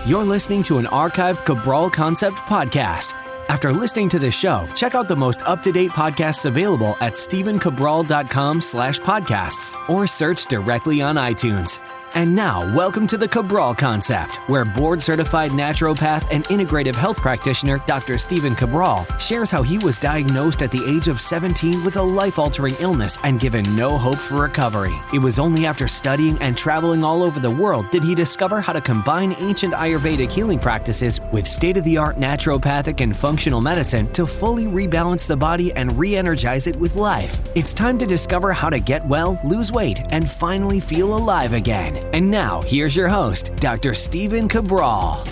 You're listening to an archived Cabral Concept podcast. After listening to this show, check out the most up-to-date podcasts available at stephencabral.com/podcasts or search directly on iTunes. And now, welcome to the Cabral Concept, where board-certified naturopath and integrative health practitioner Dr. Stephen Cabral shares how he was diagnosed at the age of 17 with a life-altering illness and given no hope for recovery. It was only after studying and traveling all over the world did he discover how to combine ancient Ayurvedic healing practices with state-of-the-art naturopathic and functional medicine to fully rebalance the body and re-energize it with life. It's time to discover how to get well, lose weight, and finally feel alive again. And now, here's your host, Dr. Stephen Cabral.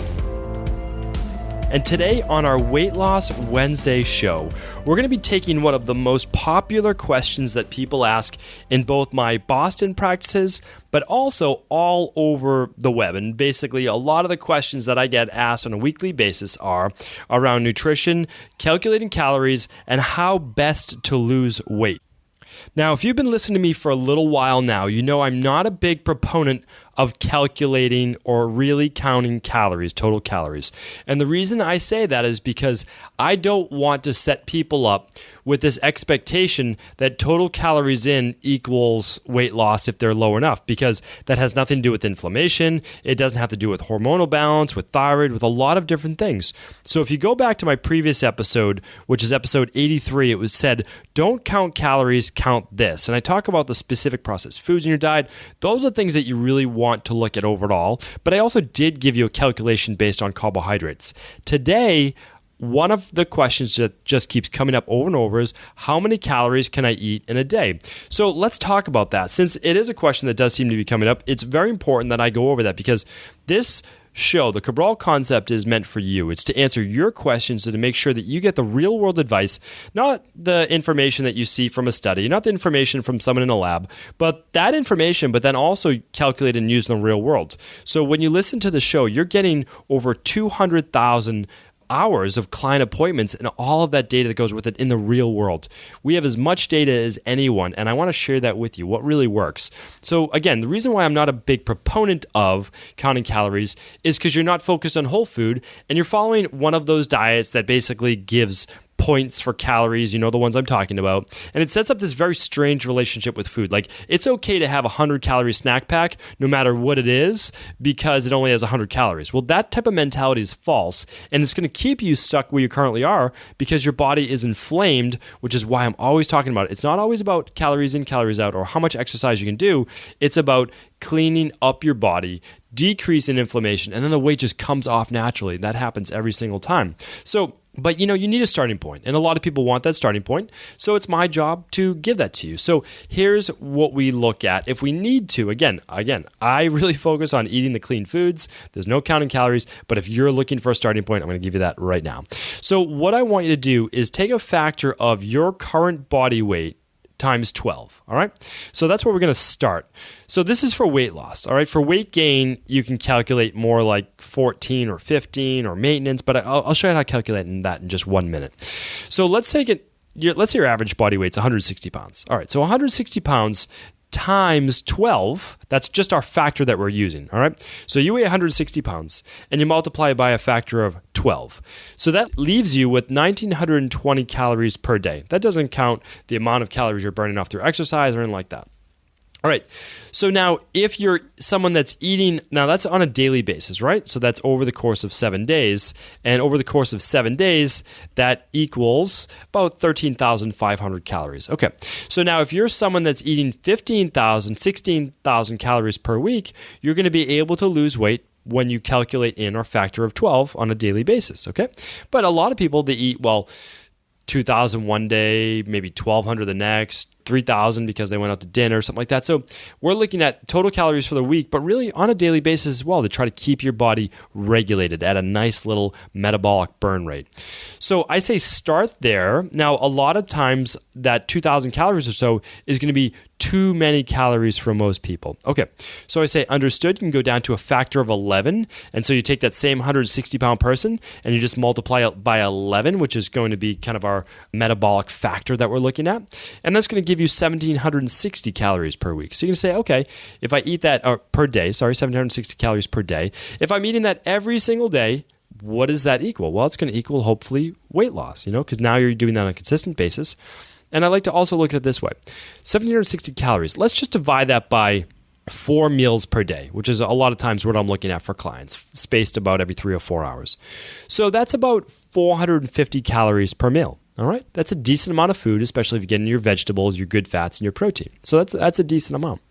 And today on our Weight Loss Wednesday show, we're going to be taking one of the most popular questions that people ask in both my Boston practices, but also all over the web. And basically, a lot of the questions that I get asked on a weekly basis are around nutrition, calculating calories, and how best to lose weight. Now, if you've been listening to me for a little while now, you know I'm not a big proponent of calculating or really counting calories, total calories. And the reason I say that is because I don't want to set people up with this expectation that total calories in equals weight loss if they're low enough, because that has nothing to do with inflammation. It doesn't have to do with hormonal balance, with thyroid, with a lot of different things. So if you go back to my previous episode, which is episode 83, it was said, don't count calories, count this. And I talk about the specific processed foods in your diet. Those are things that you really want to look at overall, but I also did give you a calculation based on carbohydrates. Today, one of the questions that just keeps coming up over and over is, how many calories can I eat in a day? So let's talk about that. Since it is a question that does seem to be coming up, it's very important that I go over that, because this show, the Cabral Concept, is meant for you. It's to answer your questions and to make sure that you get the real world advice, not the information that you see from a study, not the information from someone in a lab, but that information, but then also calculate and use in the real world. So when you listen to the show, you're getting over 200,000 hours of client appointments and all of that data that goes with it in the real world. We have as much data as anyone, and I want to share that with you, what really works. So again, the reason why I'm not a big proponent of counting calories is because you're not focused on whole food and you're following one of those diets that basically gives points for calories, you know, the ones I'm talking about. And it sets up this very strange relationship with food. Like, it's okay to have a 100-calorie snack pack no matter what it is because it only has 100 calories. Well, that type of mentality is false, and it's going to keep you stuck where you currently are because your body is inflamed, which is why I'm always talking about it. It's not always about calories in, calories out, or how much exercise you can do. It's about cleaning up your body, decrease in inflammation, and then the weight just comes off naturally. That happens every single time. But you need a starting point, and a lot of people want that starting point, so it's my job to give that to you. So here's what we look at if we need to. Again, I really focus on eating the clean foods. There's no counting calories, but if you're looking for a starting point, I'm going to give you that right now. So what I want you to do is take a factor of your current body weight times 12, all right? So that's where we're going to start. So this is for weight loss, all right? For weight gain, you can calculate more like 14 or 15 or maintenance, but I'll show you how to calculate that in just 1 minute. So let's say your average body weight's 160 pounds. All right, so 160 pounds times 12, that's just our factor that we're using, all right? So you weigh 160 pounds, and you multiply it by a factor of 12. So that leaves you with 1,920 calories per day. That doesn't count the amount of calories you're burning off through exercise or anything like that. All right, so now if you're someone that's eating, now that's on a daily basis, right? So that's over the course of 7 days. And over the course of 7 days, that equals about 13,500 calories. Okay, so now if you're someone that's eating 15,000, 16,000 calories per week, you're going to be able to lose weight when you calculate in our factor of 12 on a daily basis, okay? But a lot of people, they eat, 2,000 one day, maybe 1,200 the next, 3,000 because they went out to dinner, something like that. So we're looking at total calories for the week, but really on a daily basis as well to try to keep your body regulated at a nice little metabolic burn rate. So I say start there. Now, a lot of times that 2,000 calories or so is going to be too many calories for most people. Okay, so I say understood. You can go down to a factor of 11. And so you take that same 160-pound person and you just multiply it by 11, which is going to be kind of our metabolic factor that we're looking at. And that's going to give give you 1,760 calories per week. So you can say, okay, if I eat that per day, 1,760 calories per day. If I'm eating that every single day, what does that equal? Well, it's going to equal hopefully weight loss, because now you're doing that on a consistent basis. And I like to also look at it this way. 1,760 calories. Let's just divide that by 4 meals per day, which is a lot of times what I'm looking at for clients, spaced about every 3 or 4 hours. So that's about 450 calories per meal. All right, that's a decent amount of food, especially if you get in your vegetables, your good fats, and your protein. So that's a decent amount.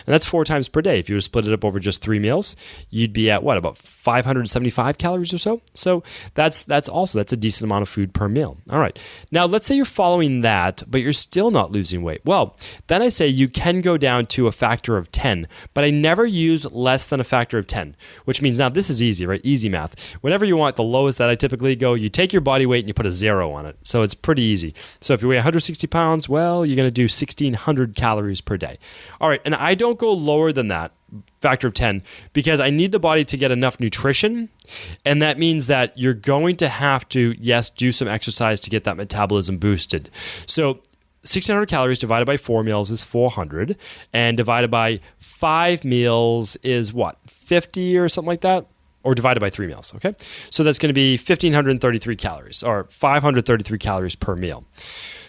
And that's 4 times per day. If you were to split it up over just 3 meals, you'd be at about 575 calories or so. So that's a decent amount of food per meal. All right. Now, let's say you're following that, but you're still not losing weight. Well, then I say you can go down to a factor of 10, but I never use less than a factor of 10, which means now this is easy, right? Easy math. Whenever you want the lowest that I typically go, you take your body weight and you put a 0 on it. So it's pretty easy. So if you weigh 160 pounds, well, you're going to do 1,600 calories per day. All right, and I don't go lower than that, factor of 10, because I need the body to get enough nutrition, and that means that you're going to have to, yes, do some exercise to get that metabolism boosted. So 1,600 calories divided by 4 meals is 400, and divided by 5 meals is what, 50 or something like that? Or divided by 3 meals, okay? So that's going to be 1,533 calories, or 533 calories per meal.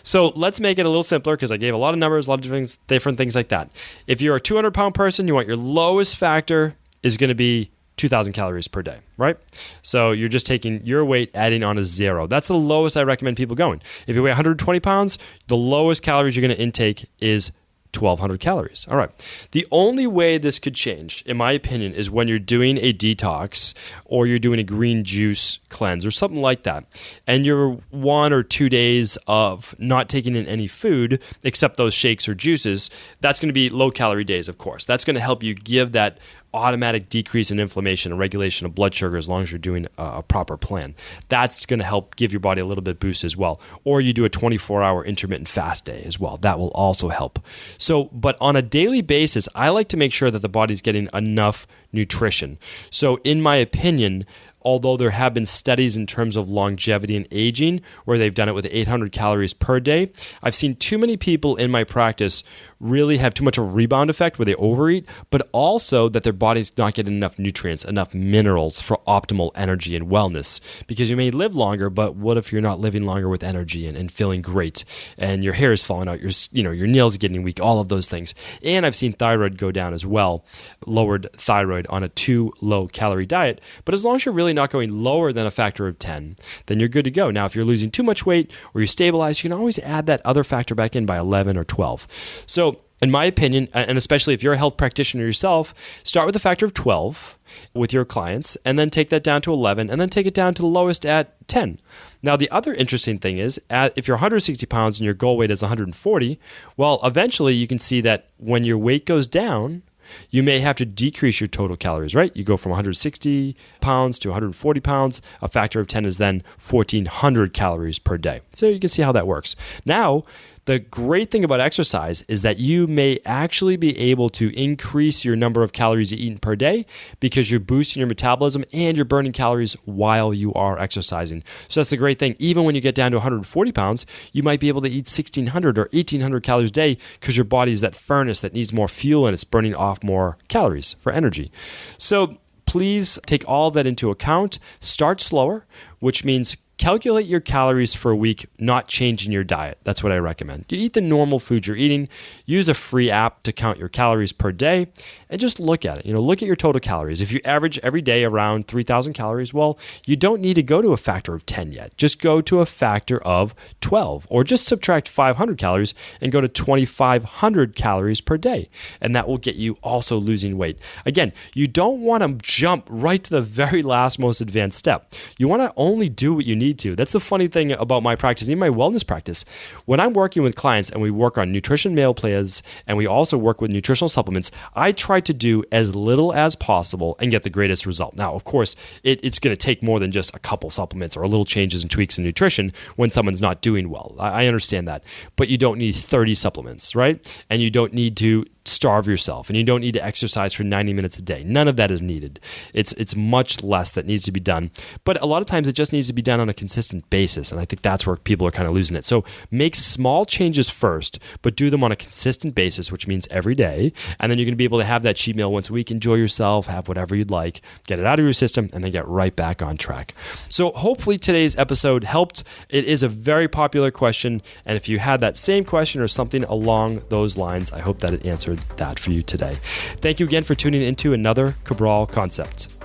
So let's make it a little simpler, because I gave a lot of numbers, a lot of different things like that. If you're a 200-pound person, you want your lowest factor is going to be 2,000 calories per day, right? So you're just taking your weight, adding on a 0. That's the lowest I recommend people going. If you weigh 120 pounds, the lowest calories you're going to intake is 1,200 calories. All right. The only way this could change, in my opinion, is when you're doing a detox or you're doing a green juice cleanse or something like that, and you're 1 or 2 days of not taking in any food except those shakes or juices. That's going to be low-calorie days, of course. That's going to help you give that automatic decrease in inflammation and regulation of blood sugar as long as you're doing a proper plan. That's going to help give your body a little bit boost as well. Or you do a 24-hour intermittent fast day as well. That will also help. So, but on a daily basis, I like to make sure that the body's getting enough nutrition. So in my opinion, although there have been studies in terms of longevity and aging where they've done it with 800 calories per day, I've seen too many people in my practice really have too much of a rebound effect where they overeat, but also that their body's not getting enough nutrients, enough minerals for optimal energy and wellness. Because you may live longer, but what if you're not living longer with energy and feeling great, and your hair is falling out, your nails are getting weak, all of those things. And I've seen thyroid go down as well, lowered thyroid on a too low calorie diet. But as long as you're really not going lower than a factor of 10, then you're good to go. Now, if you're losing too much weight or you stabilize, you can always add that other factor back in by 11 or 12. So in my opinion, and especially if you're a health practitioner yourself, start with a factor of 12 with your clients, and then take that down to 11, and then take it down to the lowest at 10. Now, the other interesting thing is, if you're 160 pounds and your goal weight is 140, well, eventually you can see that when your weight goes down, you may have to decrease your total calories, right? You go from 160 pounds to 140 pounds. A factor of 10 is then 1,400 calories per day. So you can see how that works. Now, the great thing about exercise is that you may actually be able to increase your number of calories you eat per day because you're boosting your metabolism and you're burning calories while you are exercising. So that's the great thing. Even when you get down to 140 pounds, you might be able to eat 1,600 or 1,800 calories a day because your body is that furnace that needs more fuel and it's burning off more calories for energy. So please take all of that into account. Start slower, which means calculate your calories for a week, not changing your diet. That's what I recommend. You eat the normal food you're eating. Use a free app to count your calories per day, and just look at it. Look at your total calories. If you average every day around 3,000 calories, well, you don't need to go to a factor of 10 yet. Just go to a factor of 12, or just subtract 500 calories and go to 2,500 calories per day, and that will get you also losing weight. Again, you don't want to jump right to the very last, most advanced step. You want to only do what you need to. That's the funny thing about my practice, even my wellness practice. When I'm working with clients and we work on nutrition meal plans and we also work with nutritional supplements, I try to do as little as possible and get the greatest result. Now, of course, it's going to take more than just a couple supplements or a little changes and tweaks in nutrition when someone's not doing well. I understand that. But you don't need 30 supplements, right? And you don't need to starve yourself and you don't need to exercise for 90 minutes a day. None of that is needed. It's much less that needs to be done. But a lot of times it just needs to be done on a consistent basis. And I think that's where people are kind of losing it. So make small changes first, but do them on a consistent basis, which means every day. And then you're going to be able to have that cheat meal once a week, enjoy yourself, have whatever you'd like, get it out of your system, and then get right back on track. So hopefully today's episode helped. It is a very popular question. And if you had that same question or something along those lines, I hope that it answered that for you today. Thank you again for tuning into another Cabral Concept.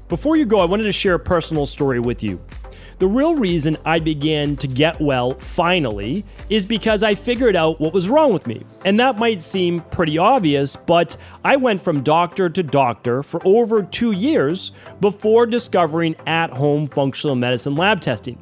Before you go, I wanted to share a personal story with you. The real reason I began to get well finally is because I figured out what was wrong with me. And that might seem pretty obvious, but I went from doctor to doctor for over 2 years before discovering at-home functional medicine lab testing.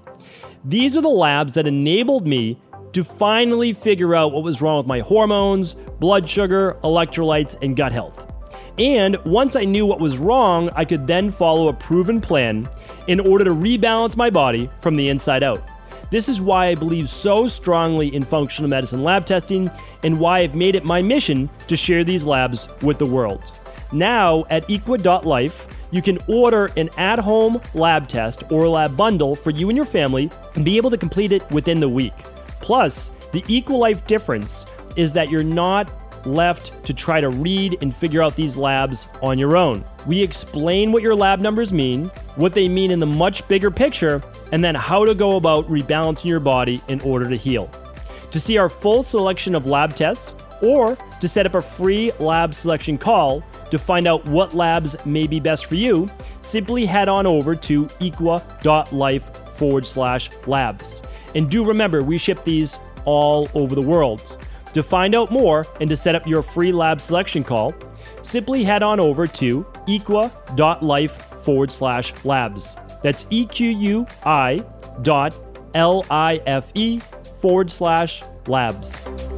These are the labs that enabled me to finally figure out what was wrong with my hormones, blood sugar, electrolytes, and gut health. And once I knew what was wrong, I could then follow a proven plan in order to rebalance my body from the inside out. This is why I believe so strongly in functional medicine lab testing and why I've made it my mission to share these labs with the world. Now at equa.life, you can order an at-home lab test or a lab bundle for you and your family and be able to complete it within the week. Plus, the EquaLife difference is that you're not left to try to read and figure out these labs on your own. We explain what your lab numbers mean, what they mean in the much bigger picture, and then how to go about rebalancing your body in order to heal. To see our full selection of lab tests, or to set up a free lab selection call to find out what labs may be best for you, simply head on over to equa.life/labs. And do remember, we ship these all over the world. To find out more and to set up your free lab selection call, simply head on over to equa.life/labs. That's EQUI.LIFE/labs.